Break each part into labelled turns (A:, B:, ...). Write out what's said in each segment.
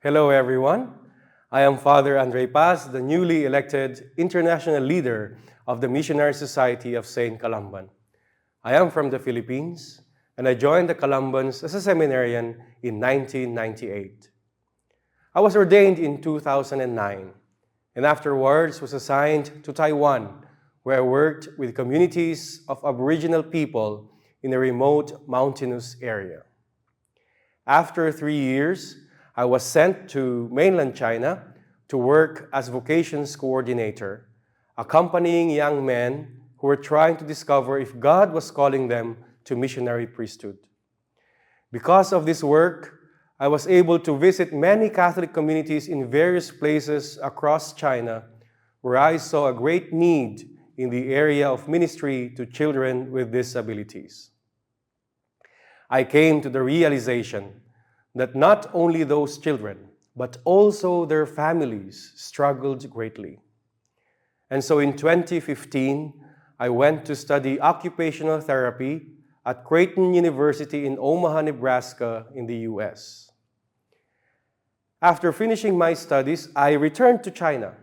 A: Hello everyone. I am Father Andrei Paz, the newly elected international leader of the Missionary Society of St. Columban. I am from the Philippines and I joined the Columbans as a seminarian in 1998. I was ordained in 2009 and afterwards was assigned to Taiwan, where I worked with communities of Aboriginal people in a remote mountainous area. After 3 years, I was sent to mainland China to work as vocations coordinator, accompanying young men who were trying to discover if God was calling them to missionary priesthood. Because of this work, I was able to visit many Catholic communities in various places across China where I saw a great need in the area of ministry to children with disabilities. I came to the realization that not only those children, but also their families struggled greatly. And so in 2015, I went to study occupational therapy at Creighton University in Omaha, Nebraska in the US. After finishing my studies, I returned to China,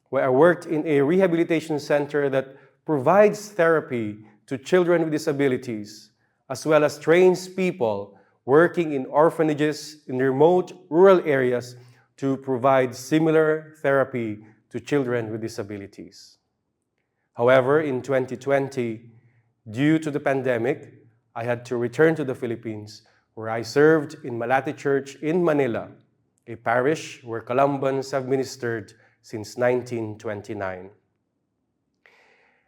A: where I worked in a rehabilitation center that provides therapy to children with disabilities, as well as trains people working in orphanages in remote rural areas to provide similar therapy to children with disabilities. However, in 2020, due to the pandemic, I had to return to the Philippines, where I served in Malate Church in Manila, a parish where Columbans have ministered since 1929.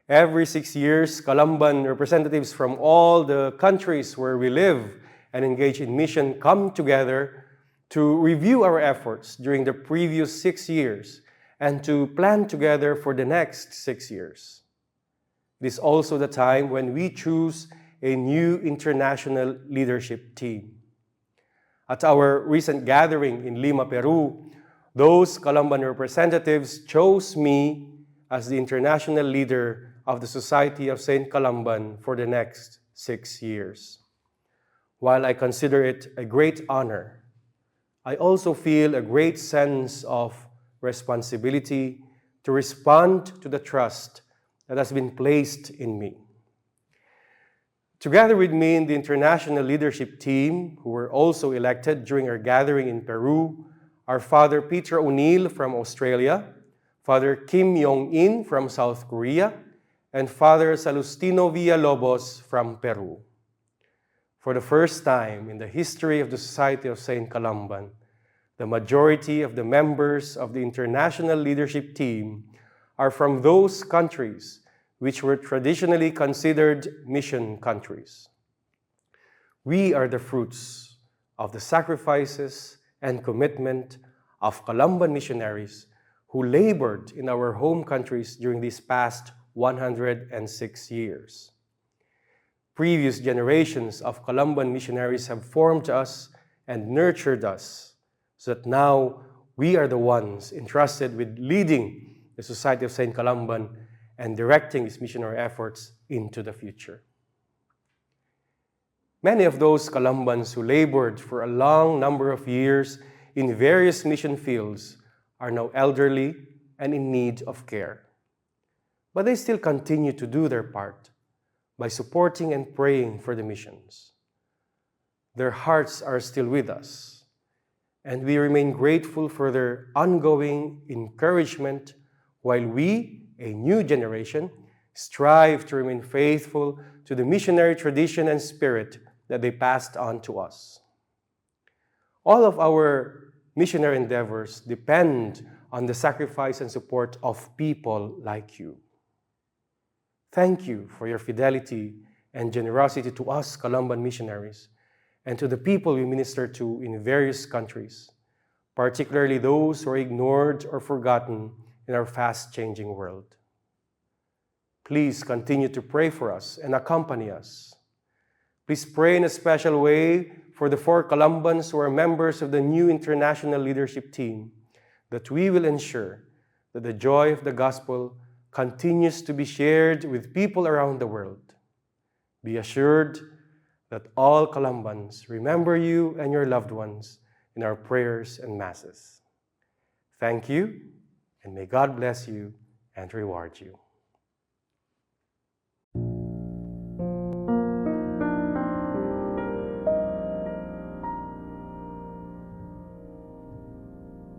A: Every 6 years, Columban representatives from all the countries where we live and engage in mission come together to review our efforts during the previous 6 years and to plan together for the next 6 years. It is also the time when we choose a new international leadership team. At our recent gathering in Lima, Peru, those Columban representatives chose me as the international leader of the Society of St. Columban for the next 6 years. While I consider it a great honor, I also feel a great sense of responsibility to respond to the trust that has been placed in me. Together with me in the international leadership team, who were also elected during our gathering in Peru, are Father Peter O'Neill from Australia, Father Kim Yong-in from South Korea, and Father Salustino Villalobos from Peru. For the first time in the history of the Society of St. Columban, the majority of the members of the international leadership team are from those countries which were traditionally considered mission countries. We are the fruits of the sacrifices and commitment of Columban missionaries who labored in our home countries during these past 106 years. Previous generations of Columban missionaries have formed us and nurtured us, so that now we are the ones entrusted with leading the Society of St. Columban and directing its missionary efforts into the future. Many of those Columbans who labored for a long number of years in various mission fields are now elderly and in need of care. But they still continue to do their part by supporting and praying for the missions. Their hearts are still with us, and we remain grateful for their ongoing encouragement while we, a new generation, strive to remain faithful to the missionary tradition and spirit that they passed on to us. All of our missionary endeavors depend on the sacrifice and support of people like you. Thank you for your fidelity and generosity to us Columban missionaries and to the people we minister to in various countries, particularly those who are ignored or forgotten in our fast-changing world. Please continue to pray for us and accompany us. Please pray in a special way for the 4 Columbans who are members of the new international leadership team, that we will ensure that the joy of the gospel continues to be shared with people around the world. Be assured that all Columbans remember you and your loved ones in our prayers and masses. Thank you, and may God bless you and reward you.